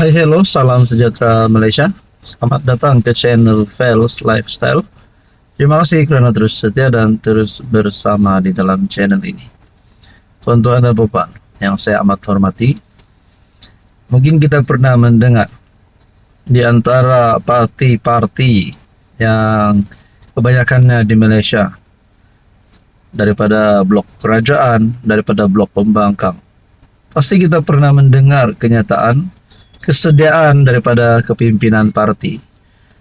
Hai, hello, salam sejahtera Malaysia. Selamat datang ke channel Fels Lifestyle. Terima kasih karena terus setia dan terus bersama di dalam channel ini. Tuan-tuan dan puan yang saya amat hormati, mungkin kita pernah mendengar di antara parti-parti yang kebanyakannya di Malaysia, daripada blok kerajaan, daripada blok pembangkang, pasti kita pernah mendengar kenyataan kesediaan daripada kepimpinan parti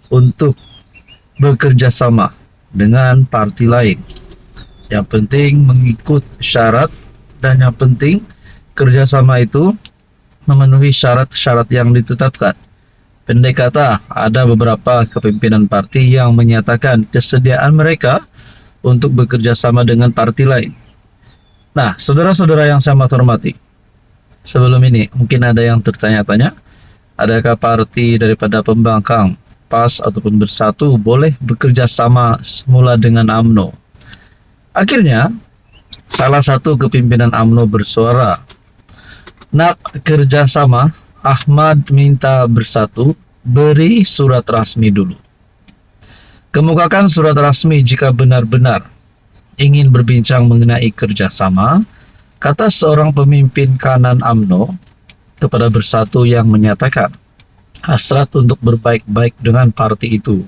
untuk bekerja sama dengan parti lain. Yang penting mengikut syarat, dan yang penting kerjasama itu memenuhi syarat-syarat yang ditetapkan. Pendek kata, ada beberapa kepimpinan parti yang menyatakan kesediaan mereka untuk bekerja sama dengan parti lain. Nah, saudara-saudara yang saya hormati, sebelum ini mungkin ada yang tertanya-tanya, adakah parti daripada pembangkang, PAS ataupun Bersatu boleh bekerja sama semula dengan UMNO? Akhirnya, salah satu kepimpinan UMNO bersuara, nak kerjasama, Ahmad minta Bersatu beri surat rasmi dulu. Kemukakan surat rasmi jika benar-benar ingin berbincang mengenai kerjasama, kata seorang pemimpin kanan UMNO kepada Bersatu yang menyatakan hasrat untuk berbaik-baik dengan parti itu.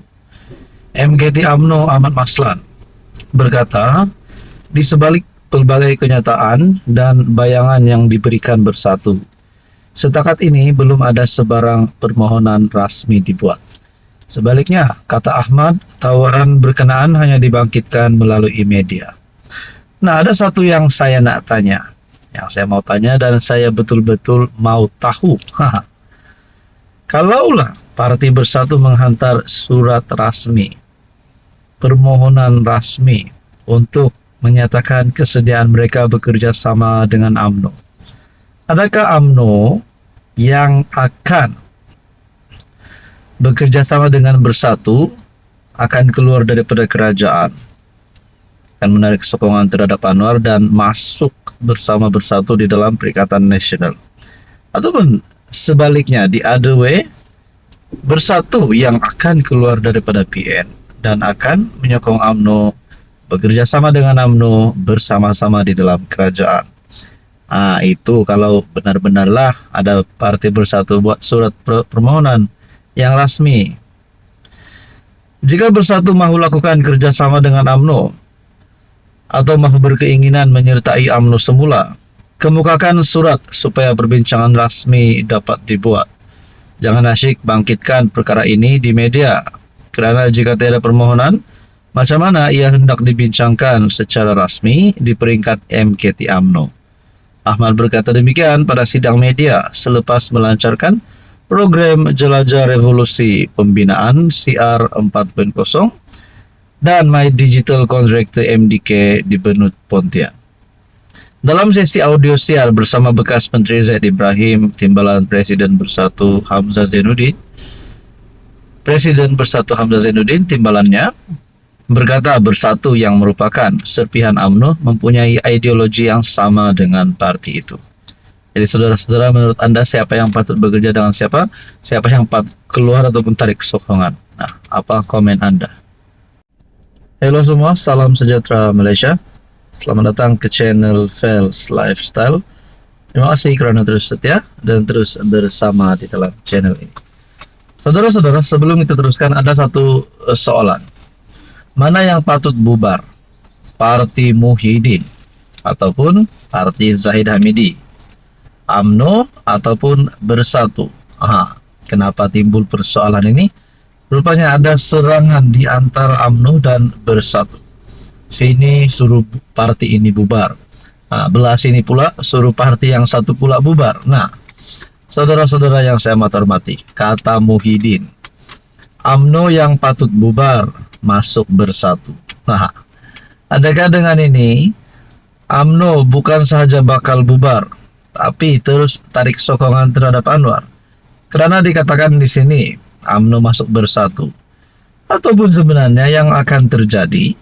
MKT UMNO Ahmad Maslan berkata, di sebalik pelbagai kenyataan dan bayangan yang diberikan Bersatu, setakat ini belum ada sebarang permohonan rasmi dibuat. Sebaliknya, kata Ahmad, tawaran berkenaan hanya dibangkitkan melalui media. Nah, ada satu yang saya nak tanya, yang saya mau tanya dan saya betul-betul mau tahu. Kalaulah parti Bersatu menghantar surat rasmi, permohonan rasmi untuk menyatakan kesediaan mereka bekerja sama dengan UMNO, adakah UMNO yang akan bekerja sama dengan Bersatu akan keluar daripada kerajaan, akan menarik sokongan terhadap Anwar dan masuk bersama Bersatu di dalam Perikatan Nasional? Ataupun sebaliknya, di other way, Bersatu yang akan keluar daripada PN dan akan menyokong UMNO, bekerja sama dengan UMNO, bersama-sama di dalam kerajaan. Itu kalau benar-benarlah ada parti Bersatu buat surat permohonan yang rasmi. Jika Bersatu mahu lakukan kerjasama dengan UMNO atau mahu berkeinginan menyertai UMNO semula, kemukakan surat supaya perbincangan rasmi dapat dibuat. Jangan asyik bangkitkan perkara ini di media, kerana jika tiada permohonan, macam mana ia hendak dibincangkan secara rasmi di peringkat MKT UMNO? Ahmad berkata demikian pada sidang media selepas melancarkan program Jelajah Revolusi Pembinaan CR 4.0 dan My Digital Contractor MDK di Benut Pontian. Dalam sesi audio siar bersama bekas Menteri Zaid Ibrahim, Timbalan Presiden Bersatu Hamzah Zainuddin, Presiden Bersatu Hamzah Zainuddin, timbalannya, berkata Bersatu yang merupakan serpihan UMNO mempunyai ideologi yang sama dengan parti itu. Jadi saudara-saudara, menurut Anda siapa yang patut bekerja dengan siapa? Siapa yang patut keluar ataupun tarik sokongan? Nah, apa komen Anda? Halo semua, salam sejahtera Malaysia. Selamat datang ke channel Fels Lifestyle. Terima kasih kerana terus setia dan terus bersama di dalam channel ini. Saudara-saudara, sebelum kita teruskan, ada satu soalan. Mana yang patut bubar? Parti Muhyiddin ataupun Parti Zahid Hamidi? UMNO ataupun Bersatu? Kenapa timbul persoalan ini? Rupanya ada serangan di antara UMNO dan Bersatu. Sini suruh parti ini bubar, belah sini pula suruh parti yang satu pula bubar. Nah, saudara-saudara yang saya hormati, kata Muhyiddin, UMNO yang patut bubar masuk Bersatu. Adakah dengan ini UMNO bukan sahaja bakal bubar, tapi terus tarik sokongan terhadap Anwar? Kerana dikatakan di sini UMNO masuk Bersatu. Ataupun sebenarnya yang akan terjadi,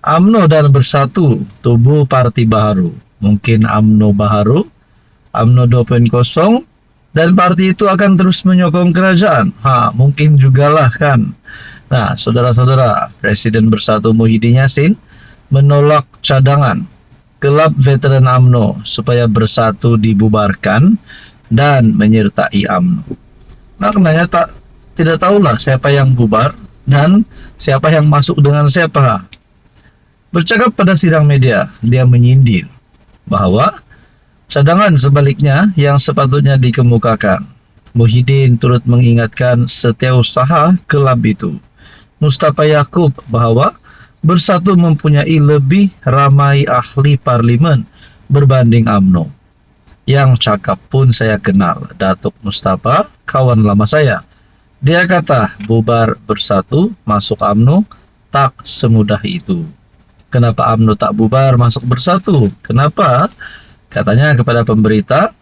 UMNO dan Bersatu tubuh parti baru, mungkin UMNO baru, UMNO 2.0, dan parti itu akan terus menyokong kerajaan. Mungkin jugalah kan. Nah, saudara-saudara, Presiden Bersatu Muhyiddin Yassin menolak cadangan Klub Veteran UMNO supaya Bersatu dibubarkan dan menyertai UMNO. Maknanya tidak tahulah siapa yang bubar dan siapa yang masuk dengan siapa. Bercakap pada sidang media, dia menyindir bahwa cadangan sebaliknya yang sepatutnya dikemukakan. Muhyiddin turut mengingatkan setiausaha klub itu, Mustafa Yaakob, bahwa Bersatu mempunyai lebih ramai ahli parlimen berbanding UMNO. Yang cakap pun saya kenal, Datuk Mustafa, kawan lama saya. Dia kata bubar Bersatu masuk UMNO tak semudah itu. Kenapa UMNO tak bubar masuk Bersatu? Kenapa? Katanya kepada pemberita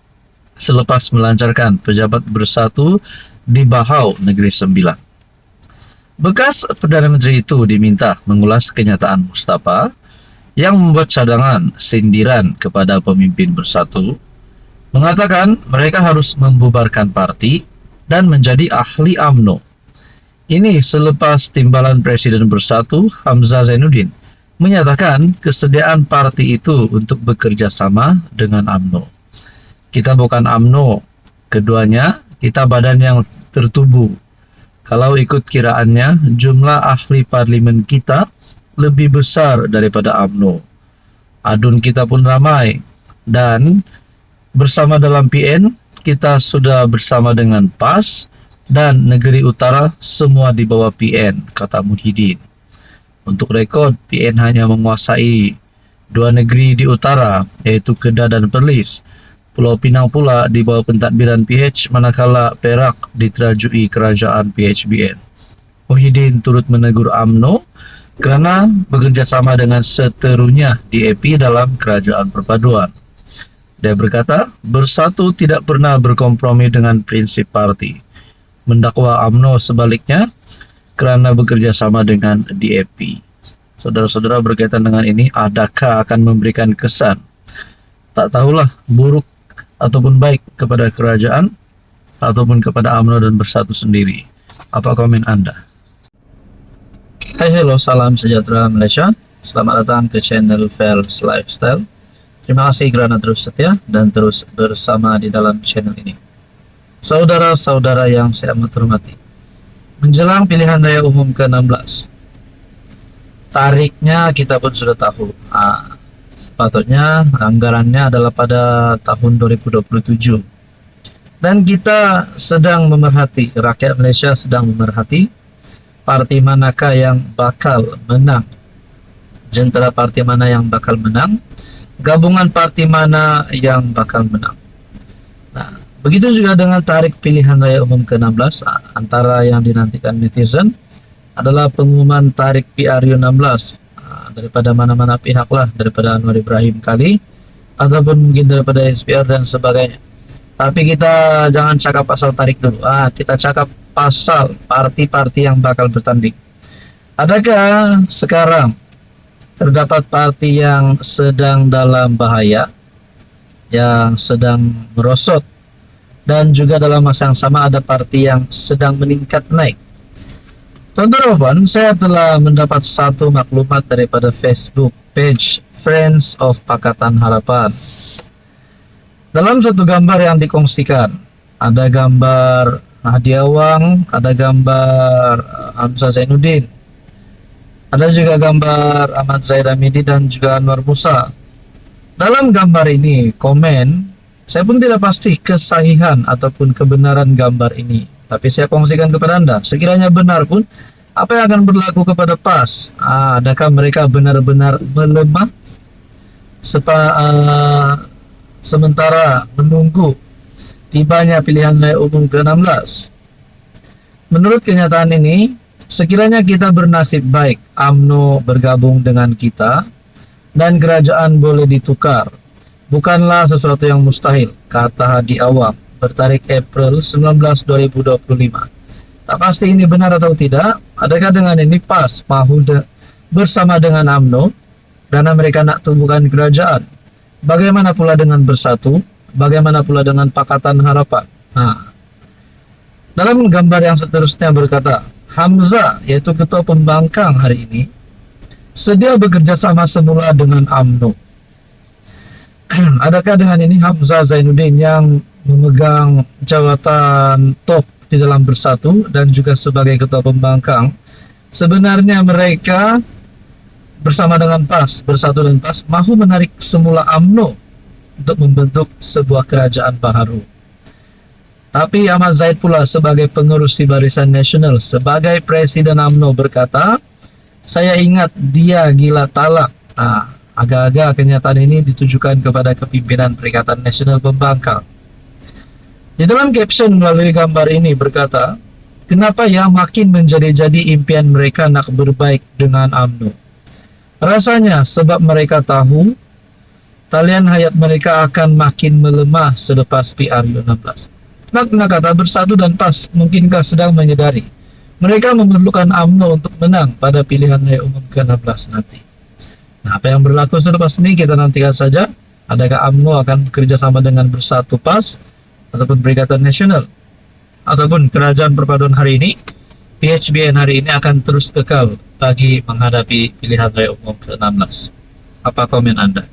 selepas melancarkan pejabat Bersatu di Bahau Negeri Sembilan. Bekas Perdana Menteri itu diminta mengulas kenyataan Mustafa yang membuat cadangan sindiran kepada pemimpin Bersatu, mengatakan mereka harus membubarkan parti dan menjadi ahli UMNO. Ini selepas timbalan Presiden Bersatu Hamzah Zainuddin menyatakan kesediaan parti itu untuk bekerja sama dengan UMNO. Kita bukan UMNO, keduanya kita badan yang tertubuh. Kalau ikut kiraannya, jumlah ahli parlimen kita lebih besar daripada UMNO. Adun kita pun ramai, dan bersama dalam PN, kita sudah bersama dengan PAS dan Negeri Utara semua di bawah PN, kata Muhyiddin. Untuk rekod, PN hanya menguasai 2 negeri di utara, yaitu Kedah dan Perlis. Pulau Pinang pula di bawah pentadbiran PH, manakala Perak diterajui kerajaan PHBN. Muhyiddin turut menegur UMNO kerana bekerja sama dengan seterunya di EP dalam kerajaan perpaduan. Dia berkata, Bersatu tidak pernah berkompromi dengan prinsip parti. Mendakwa UMNO sebaliknya kerana bekerja sama dengan DAP. Saudara-saudara, berkaitan dengan ini, adakah akan memberikan kesan tak tahulah buruk ataupun baik kepada kerajaan ataupun kepada UMNO dan Bersatu sendiri? Apa komen Anda? Hai, hello, salam sejahtera Malaysia. Selamat datang ke channel Fels Lifestyle. Terima kasih kerana terus setia dan terus bersama di dalam channel ini. Saudara-saudara yang saya amat hormati, menjelang pilihan raya umum ke-16, tariknya kita pun sudah tahu. Sepatutnya anggarannya adalah pada tahun 2027. Dan kita sedang memerhati, rakyat Malaysia sedang memerhati parti manakah yang bakal menang. Jentera parti mana yang bakal menang, gabungan parti mana yang bakal menang. Nah, begitu juga dengan tarik pilihan raya umum ke-16. Antara yang dinantikan netizen adalah pengumuman tarik PRU 16 daripada mana-mana pihak lah, daripada Anwar Ibrahim kali ataupun mungkin daripada SPR dan sebagainya. Tapi kita jangan cakap pasal tarik dulu. Kita cakap pasal parti-parti yang bakal bertanding. Adakah sekarang terdapat parti yang sedang dalam bahaya, yang sedang merosot, dan juga dalam masa yang sama ada parti yang sedang meningkat naik? Teman-teman, saya telah mendapat satu maklumat daripada Facebook page Friends of Pakatan Harapan. Dalam satu gambar yang dikongsikan, ada gambar Hadi Awang, ada gambar Hamzah Zainuddin, ada juga gambar Ahmad Zahid Hamidi dan juga Anwar Musa. Dalam gambar ini, komen, saya pun tidak pasti kesahihan ataupun kebenaran gambar ini. Tapi saya kongsikan kepada Anda, sekiranya benar pun, apa yang akan berlaku kepada PAS? Adakah mereka benar-benar melemah sementara menunggu tibanya pilihan raya umum ke-16? Menurut kenyataan ini, sekiranya kita bernasib baik, UMNO bergabung dengan kita dan kerajaan boleh ditukar, bukanlah sesuatu yang mustahil, kata Hadi Awang bertarik April 19, 2025. Tak pasti ini benar atau tidak. Adakah dengan ini PAS mahu bersama dengan UMNO karena mereka nak tumbuhkan kerajaan? Bagaimana pula dengan Bersatu? Bagaimana pula dengan Pakatan Harapan? Nah, dalam gambar yang seterusnya berkata, Hamzah, yaitu ketua pembangkang hari ini, sedia bekerja sama semula dengan UMNO. Adakah dengan ini Hamzah Zainuddin yang memegang jawatan top di dalam Bersatu dan juga sebagai ketua pembangkang, sebenarnya mereka bersama dengan PAS, Bersatu dan PAS, mahu menarik semula UMNO untuk membentuk sebuah kerajaan baru. Tapi Ahmad Zaid pula sebagai pengurus di Barisan Nasional, sebagai Presiden UMNO berkata, saya ingat dia gila talak. Agak-agak kenyataan ini ditujukan kepada kepimpinan Perikatan Nasional Pembangkang. Di dalam caption melalui gambar ini berkata, kenapa ya makin menjadi-jadi impian mereka nak berbaik dengan UMNO? Rasanya sebab mereka tahu talian hayat mereka akan makin melemah selepas PRU16. Makna kata Bersatu dan PAS mungkinkah sedang menyadari mereka memerlukan UMNO untuk menang pada pilihan raya umum ke-16 nanti. Nah, apa yang berlaku selepas ini kita nantikan saja. Adakah UMNO akan bekerja sama dengan Bersatu PAS ataupun Perikatan Nasional, ataupun Kerajaan Perpaduan hari ini, PHBN hari ini akan terus kekal bagi menghadapi pilihan raya umum ke-16. Apa komen Anda?